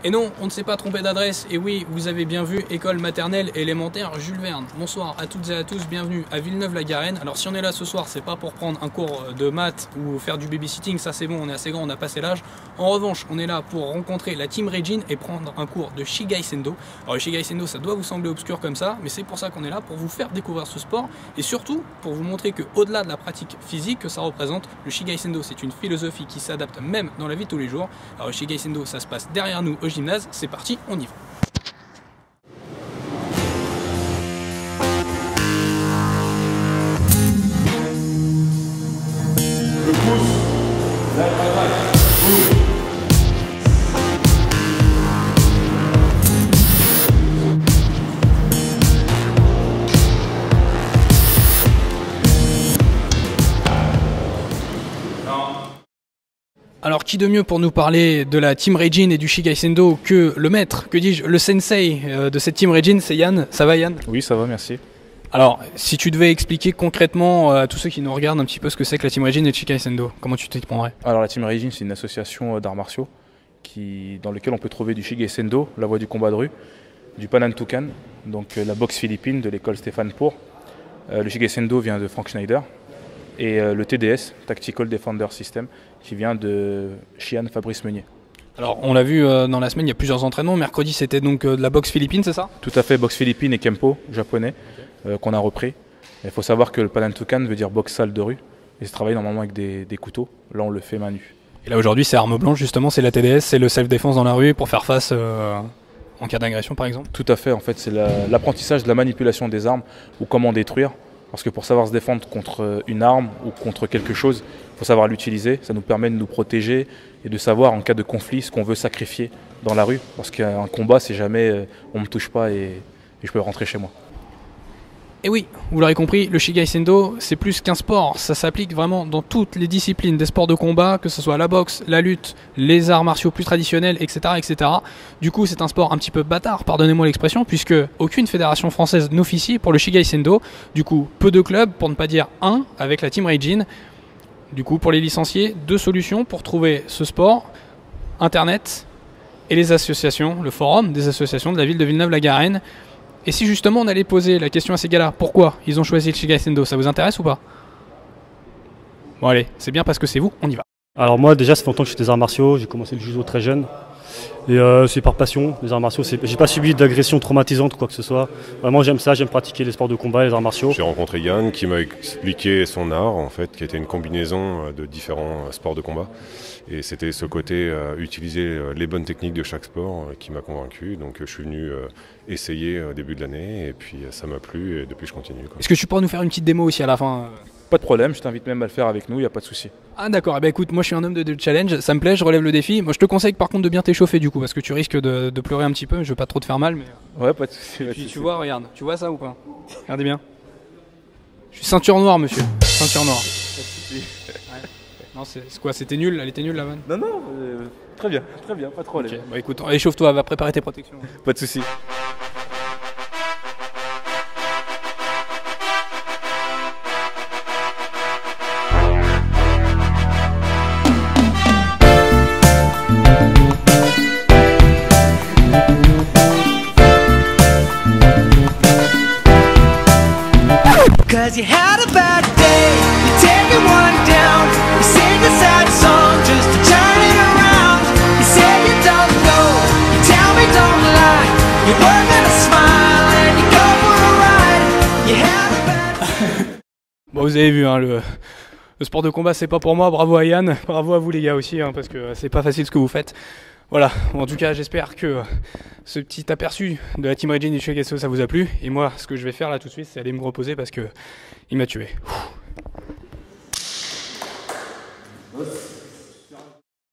Et non, on ne s'est pas trompé d'adresse, et oui, vous avez bien vu, école maternelle élémentaire Jules Verne. Bonsoir à toutes et à tous, bienvenue à Villeneuve-la-Garenne. Alors si on est là ce soir, c'est pas pour prendre un cours de maths ou faire du babysitting, ça c'est bon, on est assez grand, on a passé l'âge. En revanche, on est là pour rencontrer la Team Regin et prendre un cours de Shigai Sendo. Alors le Shigai Sendo, ça doit vous sembler obscur comme ça, mais c'est pour ça qu'on est là, pour vous faire découvrir ce sport, et surtout pour vous montrer que au-delà de la pratique physique que ça représente, le Shigai Sendo c'est une philosophie qui s'adapte même dans la vie de tous les jours. Alors le Shigai Sendo, ça se passe derrière nous au gymnase, c'est parti, on y va. Le pouce, la travail, boum. Alors qui de mieux pour nous parler de la Team Regin et du Shigai Sendo que le maître, que dis-je, le sensei de cette Team Regin, c'est Yann. Ça va Yann? Oui, ça va, merci. Alors, si tu devais expliquer concrètement à tous ceux qui nous regardent un petit peu ce que c'est que la Team Regin et le Shigai Sendo, comment tu t'y prendrais? Alors la Team Regin, c'est une association d'arts martiaux dans laquelle on peut trouver du Shigai Sendo, la voie du combat de rue, du Panantukan, donc la boxe philippine de l'école Stéphane Pour. Le Shigai Sendo vient de Frank Schneider. Et le TDS, Tactical Defender System, qui vient de Chian Fabrice Meunier. Alors on l'a vu dans la semaine, il y a plusieurs entraînements. Mercredi c'était donc de la boxe philippine, c'est ça? Tout à fait, boxe philippine et Kempo japonais qu'on a repris. Il faut savoir que le Panantukan veut dire boxe salle de rue et se travaille normalement avec des couteaux. Là on le fait main nue. Et là aujourd'hui c'est arme blanche justement, c'est la TDS, c'est le self-défense dans la rue pour faire face en cas d'agression par exemple? Tout à fait, en fait c'est l'apprentissage de la manipulation des armes ou comment détruire. Parce que pour savoir se défendre contre une arme ou contre quelque chose, il faut savoir l'utiliser. Ça nous permet de nous protéger et de savoir en cas de conflit ce qu'on veut sacrifier dans la rue. Parce qu'un combat, c'est jamais on ne me touche pas et je peux rentrer chez moi. Et oui, vous l'aurez compris, le Shigai Sendo, c'est plus qu'un sport. Ça s'applique vraiment dans toutes les disciplines des sports de combat, que ce soit la boxe, la lutte, les arts martiaux plus traditionnels, etc. etc. Du coup, c'est un sport un petit peu bâtard, pardonnez-moi l'expression, puisque aucune fédération française n'officie pour le Shigai Sendo. Du coup, peu de clubs, pour ne pas dire un, avec la Team Regin. Du coup, pour les licenciés, 2 solutions pour trouver ce sport, Internet et les associations, le forum des associations de la ville de Villeneuve-la-Garenne. Et si justement on allait poser la question à ces gars-là, pourquoi ils ont choisi le Shigai Sendo, ça vous intéresse ou pas? Bon allez, c'est bien parce que c'est vous, on y va. Alors moi déjà ça fait longtemps que je fais des arts martiaux, j'ai commencé le judo très jeune. Et c'est par passion, les arts martiaux, j'ai pas subi d'agression traumatisante ou quoi que ce soit. Vraiment j'aime ça, j'aime pratiquer les sports de combat, les arts martiaux. J'ai rencontré Yann qui m'a expliqué son art en fait, qui était une combinaison de différents sports de combat. Et c'était ce côté utiliser les bonnes techniques de chaque sport qui m'a convaincu. Donc je suis venu essayer au début de l'année et puis ça m'a plu et depuis je continue. Est-ce que tu pourrais nous faire une petite démo aussi à la fin? Pas de problème, je t'invite même à le faire avec nous, il n'y a pas de souci. Ah d'accord, eh ben écoute, moi je suis un homme de challenge, ça me plaît, je relève le défi. Moi je te conseille par contre de bien t'échauffer du coup, parce que tu risques de pleurer un petit peu, je veux pas trop te faire mal. Mais... Ouais, pas de souci. Et puis tu vois, regarde, tu vois ça ou pas? Regardez bien. Je suis ceinture noire monsieur, ceinture noire. Ouais. Non, c'est quoi? C'était nul? Elle était nulle la vanne? Non, très bien, pas de problème. Ok, bah écoute, échauffe-toi, va préparer tes protections. Pas de souci. Cause you had a bad day, you're taking one down. You sing a sad song just to turn it around. You say you don't know, you tell me don't lie. You work at a smile and you go for a ride. You had a bad... Bon, vous avez vu, hein, le sport de combat c'est pas pour moi, bravo à Yann, bravo à vous les gars aussi, hein, parce que c'est pas facile ce que vous faites. Voilà, en tout cas j'espère que ce petit aperçu de la Team Regin et du Shigai Sendo ça vous a plu. Et moi ce que je vais faire là tout de suite c'est aller me reposer parce que il m'a tué.